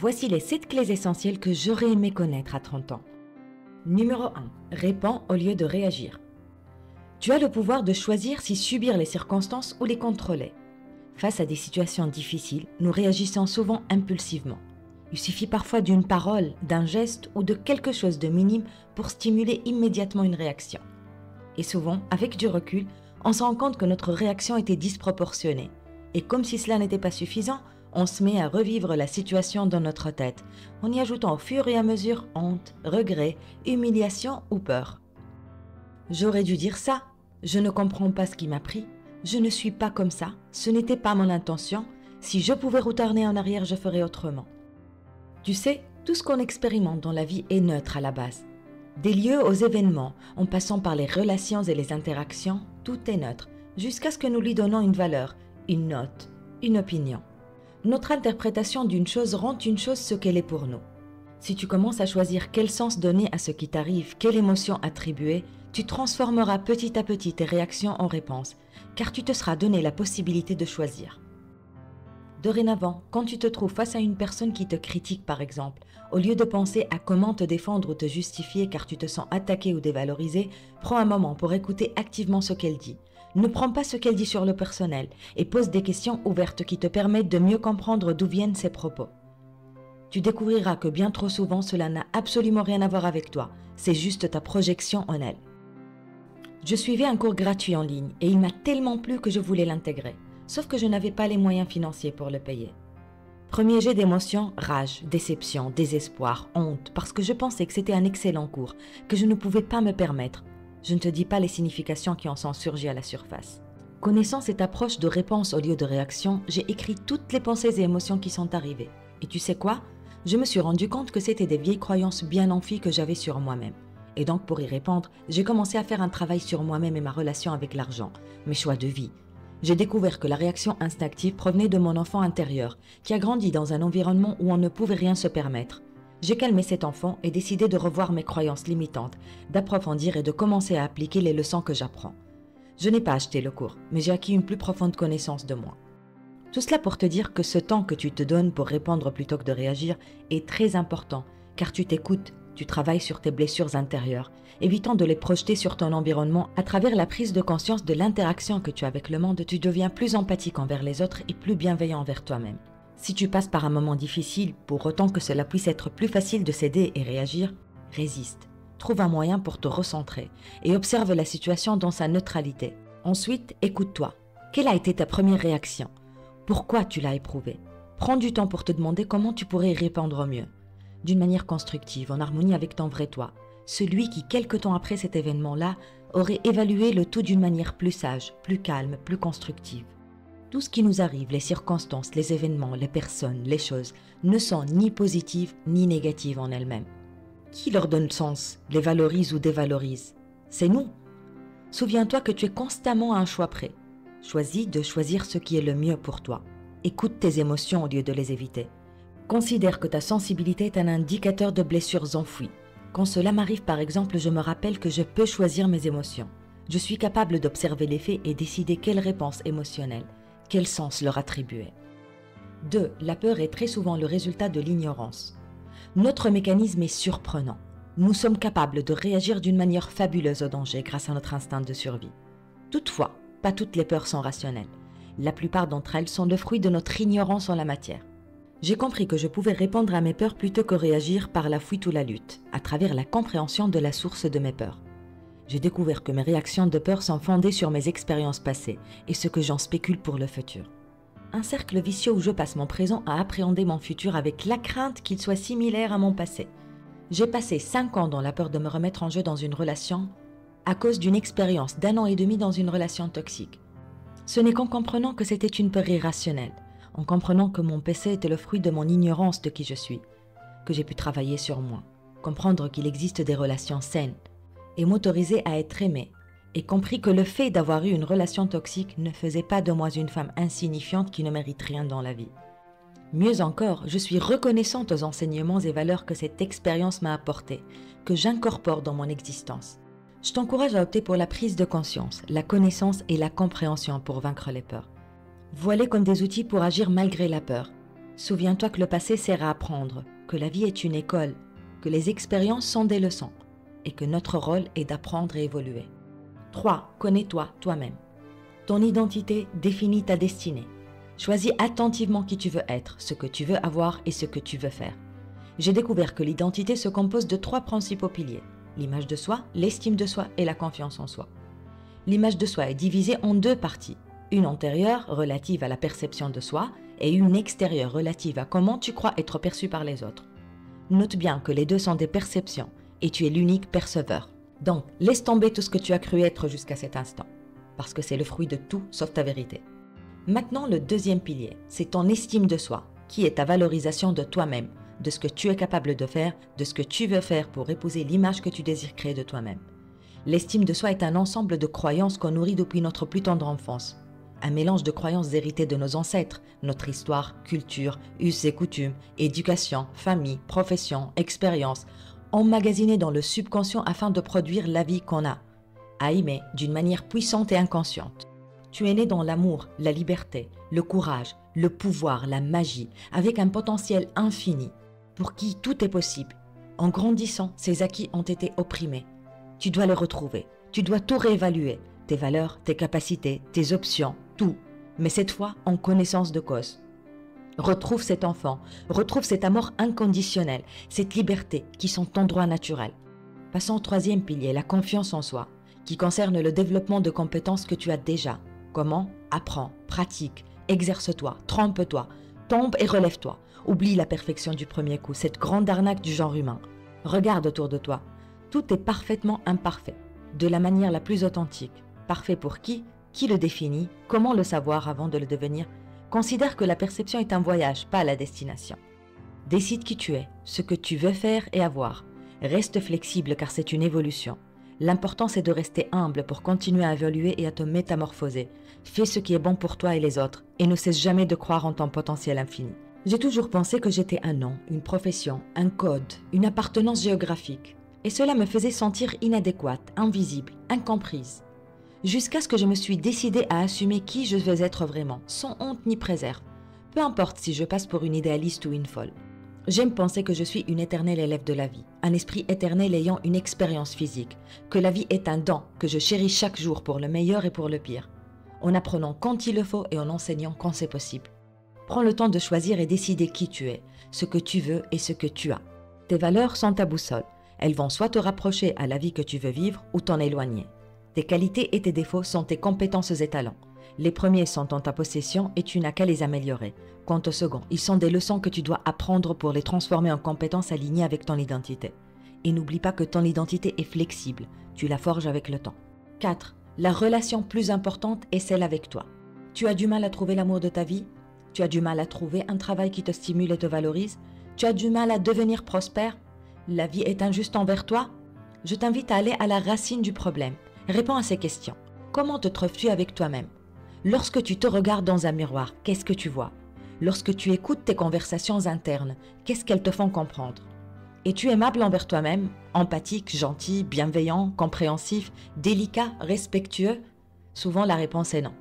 Voici les 7 clés essentielles que j'aurais aimé connaître à 30 ans. Numéro 1. Réponds au lieu de réagir. Tu as le pouvoir de choisir si subir les circonstances ou les contrôler. Face à des situations difficiles, nous réagissons souvent impulsivement. Il suffit parfois d'une parole, d'un geste ou de quelque chose de minime pour stimuler immédiatement une réaction. Et souvent, avec du recul, on se rend compte que notre réaction était disproportionnée. Et comme si cela n'était pas suffisant, on se met à revivre la situation dans notre tête, en y ajoutant au fur et à mesure honte, regret, humiliation ou peur. J'aurais dû dire ça, je ne comprends pas ce qui m'a pris, je ne suis pas comme ça, ce n'était pas mon intention, si je pouvais retourner en arrière, je ferais autrement. Tu sais, tout ce qu'on expérimente dans la vie est neutre à la base. Des lieux aux événements, en passant par les relations et les interactions, tout est neutre, jusqu'à ce que nous lui donnons une valeur, une note, une opinion. Notre interprétation d'une chose rend une chose ce qu'elle est pour nous. Si tu commences à choisir quel sens donner à ce qui t'arrive, quelle émotion attribuer, tu transformeras petit à petit tes réactions en réponses, car tu te seras donné la possibilité de choisir. Dorénavant, quand tu te trouves face à une personne qui te critique par exemple, au lieu de penser à comment te défendre ou te justifier car tu te sens attaqué ou dévalorisé, prends un moment pour écouter activement ce qu'elle dit. Ne prends pas ce qu'elle dit sur le personnel et pose des questions ouvertes qui te permettent de mieux comprendre d'où viennent ses propos. Tu découvriras que bien trop souvent cela n'a absolument rien à voir avec toi, c'est juste ta projection en elle. Je suivais un cours gratuit en ligne et il m'a tellement plu que je voulais l'intégrer. Sauf que je n'avais pas les moyens financiers pour le payer. Premier jet d'émotions, rage, déception, désespoir, honte, parce que je pensais que c'était un excellent cours, que je ne pouvais pas me permettre. Je ne te dis pas les significations qui en sont surgies à la surface. Connaissant cette approche de réponse au lieu de réaction, j'ai écrit toutes les pensées et émotions qui sont arrivées. Et tu sais quoi? Je me suis rendu compte que c'était des vieilles croyances bien amphies que j'avais sur moi-même. Et donc pour y répondre, j'ai commencé à faire un travail sur moi-même et ma relation avec l'argent, mes choix de vie. J'ai découvert que la réaction instinctive provenait de mon enfant intérieur, qui a grandi dans un environnement où on ne pouvait rien se permettre. J'ai calmé cet enfant et décidé de revoir mes croyances limitantes, d'approfondir et de commencer à appliquer les leçons que j'apprends. Je n'ai pas acheté le cours, mais j'ai acquis une plus profonde connaissance de moi. Tout cela pour te dire que ce temps que tu te donnes pour répondre plutôt que de réagir est très important, car tu t'écoutes, tu travailles sur tes blessures intérieures, évitant de les projeter sur ton environnement à travers la prise de conscience de l'interaction que tu as avec le monde, tu deviens plus empathique envers les autres et plus bienveillant envers toi-même. Si tu passes par un moment difficile, pour autant que cela puisse être plus facile de céder et réagir, résiste. Trouve un moyen pour te recentrer et observe la situation dans sa neutralité. Ensuite, écoute-toi. Quelle a été ta première réaction? Pourquoi tu l'as éprouvée? Prends du temps pour te demander comment tu pourrais y répondre au mieux. D'une manière constructive, en harmonie avec ton vrai toi. Celui qui, quelque temps après cet événement-là, aurait évalué le tout d'une manière plus sage, plus calme, plus constructive. Tout ce qui nous arrive, les circonstances, les événements, les personnes, les choses, ne sont ni positives ni négatives en elles-mêmes. Qui leur donne sens, les valorise ou dévalorise? C'est nous. Souviens-toi que tu es constamment à un choix près. Choisis de choisir ce qui est le mieux pour toi. Écoute tes émotions au lieu de les éviter. Considère que ta sensibilité est un indicateur de blessures enfouies. Quand cela m'arrive par exemple, je me rappelle que je peux choisir mes émotions. Je suis capable d'observer les faits et décider quelle réponse émotionnelle, quel sens leur attribuer. 2. La peur est très souvent le résultat de l'ignorance. Notre mécanisme est surprenant. Nous sommes capables de réagir d'une manière fabuleuse au danger grâce à notre instinct de survie. Toutefois, pas toutes les peurs sont rationnelles. La plupart d'entre elles sont le fruit de notre ignorance en la matière. J'ai compris que je pouvais répondre à mes peurs plutôt que réagir par la fuite ou la lutte, à travers la compréhension de la source de mes peurs. J'ai découvert que mes réactions de peur sont fondées sur mes expériences passées et ce que j'en spécule pour le futur. Un cercle vicieux où je passe mon présent à appréhender mon futur avec la crainte qu'il soit similaire à mon passé. J'ai passé 5 ans dans la peur de me remettre en jeu dans une relation à cause d'une expérience d'1 an et demi dans une relation toxique. Ce n'est qu'en comprenant que c'était une peur irrationnelle, en comprenant que mon passé était le fruit de mon ignorance de qui je suis, que j'ai pu travailler sur moi, comprendre qu'il existe des relations saines, et m'autoriser à être aimée, et compris que le fait d'avoir eu une relation toxique ne faisait pas de moi une femme insignifiante qui ne mérite rien dans la vie. Mieux encore, je suis reconnaissante aux enseignements et valeurs que cette expérience m'a apportés, que j'incorpore dans mon existence. Je t'encourage à opter pour la prise de conscience, la connaissance et la compréhension pour vaincre les peurs. Vois-les comme des outils pour agir malgré la peur. Souviens-toi que le passé sert à apprendre, que la vie est une école, que les expériences sont des leçons et que notre rôle est d'apprendre et évoluer. 3. Connais-toi toi-même. Ton identité définit ta destinée. Choisis attentivement qui tu veux être, ce que tu veux avoir et ce que tu veux faire. J'ai découvert que l'identité se compose de 3 principaux piliers: l'image de soi, l'estime de soi et la confiance en soi. L'image de soi est divisée en 2 parties, une antérieure relative à la perception de soi et une extérieure relative à comment tu crois être perçu par les autres. Note bien que les 2 sont des perceptions et tu es l'unique perceveur. Donc, laisse tomber tout ce que tu as cru être jusqu'à cet instant, parce que c'est le fruit de tout sauf ta vérité. Maintenant, le 2e pilier, c'est ton estime de soi, qui est ta valorisation de toi-même, de ce que tu es capable de faire, de ce que tu veux faire pour épouser l'image que tu désires créer de toi-même. L'estime de soi est un ensemble de croyances qu'on nourrit depuis notre plus tendre enfance. Un mélange de croyances héritées de nos ancêtres, notre histoire, culture, us et coutumes, éducation, famille, profession, expérience, emmagasinées dans le subconscient afin de produire la vie qu'on a, à aimer d'une manière puissante et inconsciente. Tu es né dans l'amour, la liberté, le courage, le pouvoir, la magie, avec un potentiel infini, pour qui tout est possible. En grandissant, ces acquis ont été opprimés. Tu dois les retrouver, tu dois tout réévaluer, tes valeurs, tes capacités, tes options, tout, mais cette fois en connaissance de cause. Retrouve cet enfant, retrouve cet amour inconditionnel, cette liberté qui sont ton droit naturel. Passons au 3e pilier, la confiance en soi, qui concerne le développement de compétences que tu as déjà. Comment? Apprends, pratique, exerce-toi, trompe-toi, tombe et relève-toi. Oublie la perfection du premier coup, cette grande arnaque du genre humain. Regarde autour de toi. Tout est parfaitement imparfait, de la manière la plus authentique. Parfait pour qui? Qui le définit? Comment le savoir avant de le devenir? Considère que la perception est un voyage, pas la destination. Décide qui tu es, ce que tu veux faire et avoir. Reste flexible car c'est une évolution. L'important c'est de rester humble pour continuer à évoluer et à te métamorphoser. Fais ce qui est bon pour toi et les autres et ne cesse jamais de croire en ton potentiel infini. J'ai toujours pensé que j'étais un nom, une profession, un code, une appartenance géographique. Et cela me faisait sentir inadéquate, invisible, incomprise. Jusqu'à ce que je me suis décidée à assumer qui je veux être vraiment, sans honte ni préserve. Peu importe si je passe pour une idéaliste ou une folle. J'aime penser que je suis une éternelle élève de la vie, un esprit éternel ayant une expérience physique, que la vie est un don que je chéris chaque jour pour le meilleur et pour le pire, en apprenant quand il le faut et en enseignant quand c'est possible. Prends le temps de choisir et décider qui tu es, ce que tu veux et ce que tu as. Tes valeurs sont ta boussole. Elles vont soit te rapprocher à la vie que tu veux vivre ou t'en éloigner. Tes qualités et tes défauts sont tes compétences et talents. Les premiers sont en ta possession et tu n'as qu'à les améliorer. Quant aux seconds, ils sont des leçons que tu dois apprendre pour les transformer en compétences alignées avec ton identité. Et n'oublie pas que ton identité est flexible, tu la forges avec le temps. 4. La relation plus importante est celle avec toi. Tu as du mal à trouver l'amour de ta vie? Tu as du mal à trouver un travail qui te stimule et te valorise? Tu as du mal à devenir prospère? La vie est injuste envers toi? Je t'invite à aller à la racine du problème. Réponds à ces questions. Comment te trouves-tu avec toi-même? Lorsque tu te regardes dans un miroir, qu'est-ce que tu vois? Lorsque tu écoutes tes conversations internes, qu'est-ce qu'elles te font comprendre? Es-tu aimable envers toi-même, empathique, gentil, bienveillant, compréhensif, délicat, respectueux? Souvent la réponse est non.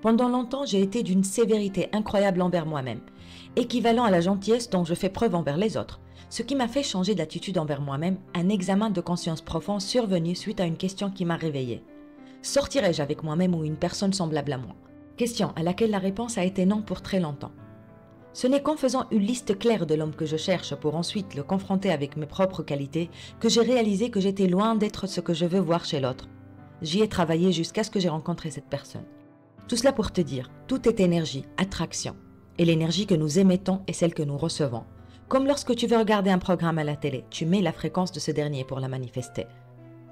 Pendant longtemps, j'ai été d'une sévérité incroyable envers moi-même, équivalent à la gentillesse dont je fais preuve envers les autres, ce qui m'a fait changer d'attitude envers moi-même, un examen de conscience profond survenu suite à une question qui m'a réveillée. Sortirai-je avec moi-même ou une personne semblable à moi? Question à laquelle la réponse a été non pour très longtemps. Ce n'est qu'en faisant une liste claire de l'homme que je cherche pour ensuite le confronter avec mes propres qualités que j'ai réalisé que j'étais loin d'être ce que je veux voir chez l'autre. J'y ai travaillé jusqu'à ce que j'ai rencontré cette personne. Tout cela pour te dire, tout est énergie, attraction. Et l'énergie que nous émettons est celle que nous recevons. Comme lorsque tu veux regarder un programme à la télé, tu mets la fréquence de ce dernier pour la manifester.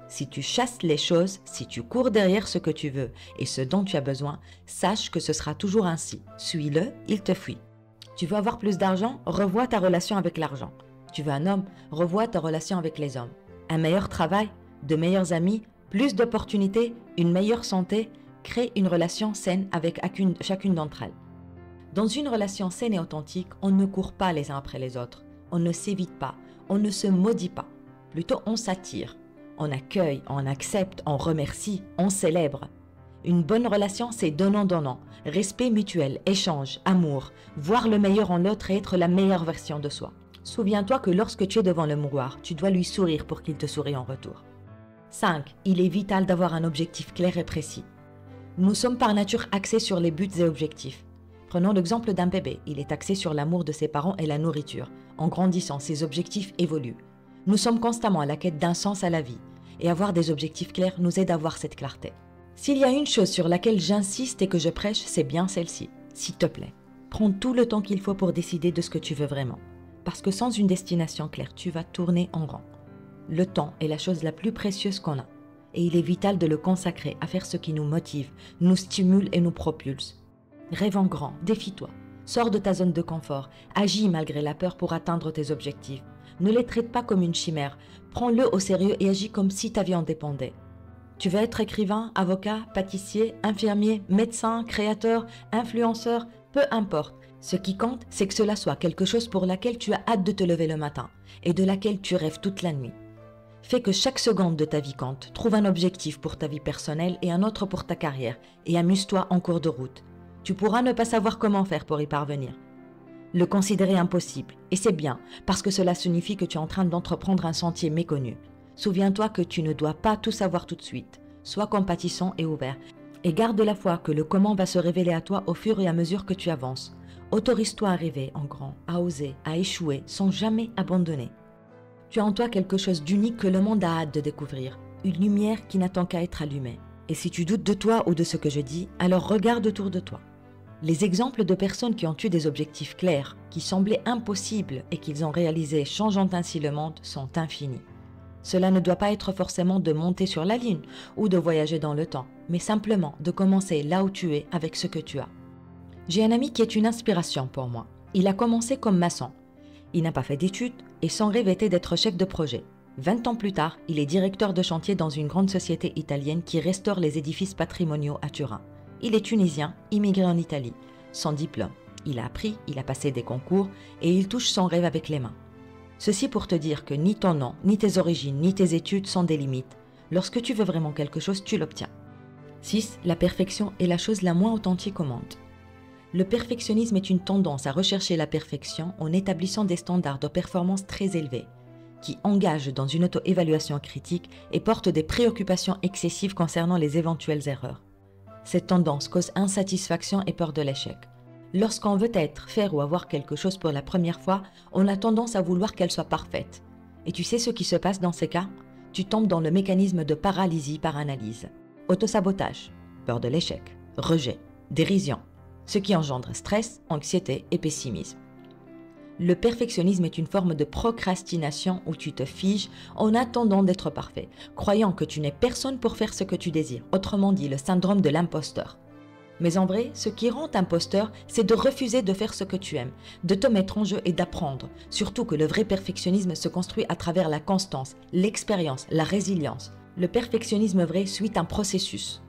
Si tu chasses les choses, si tu cours derrière ce que tu veux et ce dont tu as besoin, sache que ce sera toujours ainsi. Suis-le, il te fuit. Tu veux avoir plus d'argent? Revois ta relation avec l'argent. Tu veux un homme? Revois ta relation avec les hommes. Un meilleur travail? De meilleurs amis? Plus d'opportunités? Une meilleure santé? Crée une relation saine avec chacune d'entre elles. Dans une relation saine et authentique, on ne court pas les uns après les autres. On ne s'évite pas. On ne se maudit pas. Plutôt, on s'attire. On accueille, on accepte, on remercie, on célèbre. Une bonne relation, c'est donnant-donnant, respect mutuel, échange, amour, voir le meilleur en l'autre et être la meilleure version de soi. Souviens-toi que lorsque tu es devant le miroir, tu dois lui sourire pour qu'il te sourie en retour. 5. Il est vital d'avoir un objectif clair et précis. Nous sommes par nature axés sur les buts et objectifs. Prenons l'exemple d'un bébé, il est axé sur l'amour de ses parents et la nourriture. En grandissant, ses objectifs évoluent. Nous sommes constamment à la quête d'un sens à la vie, et avoir des objectifs clairs nous aide à avoir cette clarté. S'il y a une chose sur laquelle j'insiste et que je prêche, c'est bien celle-ci. S'il te plaît, prends tout le temps qu'il faut pour décider de ce que tu veux vraiment. Parce que sans une destination claire, tu vas tourner en rond. Le temps est la chose la plus précieuse qu'on a. Et il est vital de le consacrer à faire ce qui nous motive, nous stimule et nous propulse. Rêve en grand, défie-toi. Sors de ta zone de confort, agis malgré la peur pour atteindre tes objectifs. Ne les traite pas comme une chimère, prends-le au sérieux et agis comme si ta vie en dépendait. Tu veux être écrivain, avocat, pâtissier, infirmier, médecin, créateur, influenceur, peu importe. Ce qui compte, c'est que cela soit quelque chose pour laquelle tu as hâte de te lever le matin et de laquelle tu rêves toute la nuit. Fais que chaque seconde de ta vie compte, trouve un objectif pour ta vie personnelle et un autre pour ta carrière et amuse-toi en cours de route. Tu pourras ne pas savoir comment faire pour y parvenir. Le considérer impossible, et c'est bien, parce que cela signifie que tu es en train d'entreprendre un sentier méconnu. Souviens-toi que tu ne dois pas tout savoir tout de suite. Sois compatissant et ouvert, et garde la foi que le comment va se révéler à toi au fur et à mesure que tu avances. Autorise-toi à rêver en grand, à oser, à échouer, sans jamais abandonner. Tu as en toi quelque chose d'unique que le monde a hâte de découvrir, une lumière qui n'attend qu'à être allumée. Et si tu doutes de toi ou de ce que je dis, alors regarde autour de toi. Les exemples de personnes qui ont eu des objectifs clairs, qui semblaient impossibles et qu'ils ont réalisés changeant ainsi le monde, sont infinis. Cela ne doit pas être forcément de monter sur la Lune ou de voyager dans le temps, mais simplement de commencer là où tu es avec ce que tu as. J'ai un ami qui est une inspiration pour moi. Il a commencé comme maçon. Il n'a pas fait d'études et son rêve était d'être chef de projet. 20 ans plus tard, il est directeur de chantier dans une grande société italienne qui restaure les édifices patrimoniaux à Turin. Il est tunisien, immigré en Italie, sans diplôme. Il a appris, il a passé des concours et il touche son rêve avec les mains. Ceci pour te dire que ni ton nom, ni tes origines, ni tes études sont des limites. Lorsque tu veux vraiment quelque chose, tu l'obtiens. 6. La perfection est la chose la moins authentique au monde. Le perfectionnisme est une tendance à rechercher la perfection en établissant des standards de performance très élevés, qui engagent dans une auto-évaluation critique et portent des préoccupations excessives concernant les éventuelles erreurs. Cette tendance cause insatisfaction et peur de l'échec. Lorsqu'on veut être, faire ou avoir quelque chose pour la première fois, on a tendance à vouloir qu'elle soit parfaite. Et tu sais ce qui se passe dans ces cas? Tu tombes dans le mécanisme de paralysie par analyse. Autosabotage, peur de l'échec, rejet, dérision, ce qui engendre stress, anxiété et pessimisme. Le perfectionnisme est une forme de procrastination où tu te figes en attendant d'être parfait, croyant que tu n'es personne pour faire ce que tu désires, autrement dit le syndrome de l'imposteur. Mais en vrai, ce qui rend imposteur, c'est de refuser de faire ce que tu aimes, de te mettre en jeu et d'apprendre, surtout que le vrai perfectionnisme se construit à travers la constance, l'expérience, la résilience. Le perfectionnisme vrai suit un processus.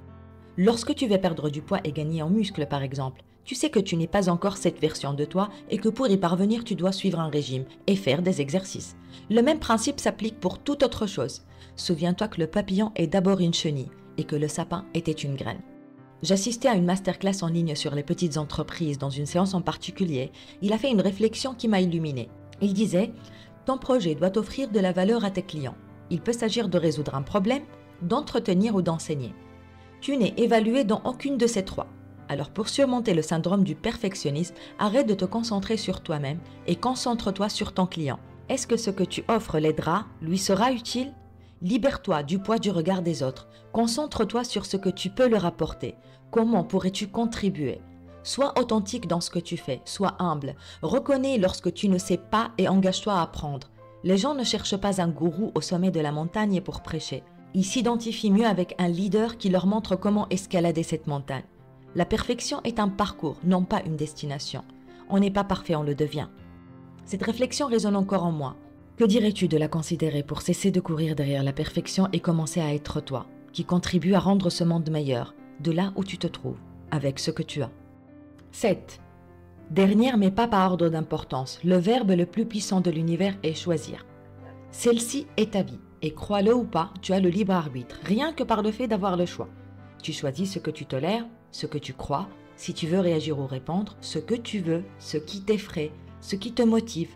Lorsque tu veux perdre du poids et gagner en muscle par exemple, tu sais que tu n'es pas encore cette version de toi et que pour y parvenir, tu dois suivre un régime et faire des exercices. Le même principe s'applique pour toute autre chose. Souviens-toi que le papillon est d'abord une chenille et que le sapin était une graine. J'assistais à une masterclass en ligne sur les petites entreprises dans une séance en particulier. Il a fait une réflexion qui m'a illuminée. Il disait « Ton projet doit offrir de la valeur à tes clients. Il peut s'agir de résoudre un problème, d'entretenir ou d'enseigner. Tu n'es évalué dans aucune de ces trois. Alors pour surmonter le syndrome du perfectionnisme, arrête de te concentrer sur toi-même et concentre-toi sur ton client. Est-ce que ce que tu offres l'aidera, lui sera utile? Libère-toi du poids du regard des autres. Concentre-toi sur ce que tu peux leur apporter. Comment pourrais-tu contribuer? Sois authentique dans ce que tu fais, sois humble. Reconnais lorsque tu ne sais pas et engage-toi à apprendre. Les gens ne cherchent pas un gourou au sommet de la montagne pour prêcher. Ils s'identifient mieux avec un leader qui leur montre comment escalader cette montagne. La perfection est un parcours, non pas une destination. On n'est pas parfait, on le devient. Cette réflexion résonne encore en moi. Que dirais-tu de la considérer pour cesser de courir derrière la perfection et commencer à être toi, qui contribue à rendre ce monde meilleur, de là où tu te trouves, avec ce que tu as. 7. Dernière mais pas par ordre d'importance, le verbe le plus puissant de l'univers est choisir. Celle-ci est ta vie, et crois-le ou pas, tu as le libre arbitre, rien que par le fait d'avoir le choix. Tu choisis ce que tu tolères, ce que tu crois, si tu veux réagir ou répondre, ce que tu veux, ce qui t'effraie, ce qui te motive.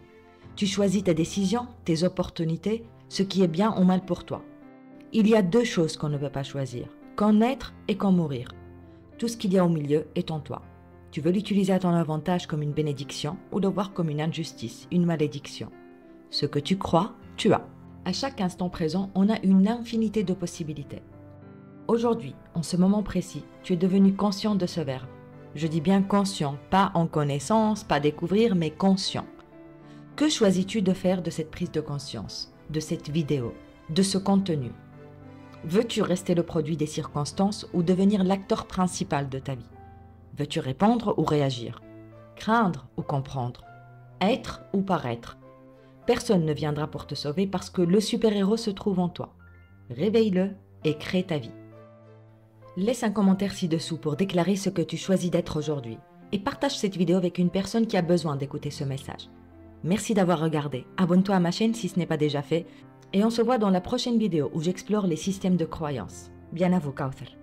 Tu choisis tes décisions, tes opportunités, ce qui est bien ou mal pour toi. Il y a deux choses qu'on ne peut pas choisir, qu'en naître et qu'en mourir. Tout ce qu'il y a au milieu est en toi. Tu veux l'utiliser à ton avantage comme une bénédiction ou le voir comme une injustice, une malédiction. Ce que tu crois, tu as. À chaque instant présent, on a une infinité de possibilités. Aujourd'hui, en ce moment précis, tu es devenu conscient de ce verbe. Je dis bien conscient, pas en connaissance, pas découvrir, mais conscient. Que choisis-tu de faire de cette prise de conscience, de cette vidéo, de ce contenu? Veux-tu rester le produit des circonstances ou devenir l'acteur principal de ta vie? Veux-tu répondre ou réagir? Craindre ou comprendre? Être ou paraître? Personne ne viendra pour te sauver parce que le super-héros se trouve en toi. Réveille-le et crée ta vie. Laisse un commentaire ci-dessous pour déclarer ce que tu choisis d'être aujourd'hui et partage cette vidéo avec une personne qui a besoin d'écouter ce message. Merci d'avoir regardé, abonne-toi à ma chaîne si ce n'est pas déjà fait et on se voit dans la prochaine vidéo où j'explore les systèmes de croyances. Bien à vous, Kauthar.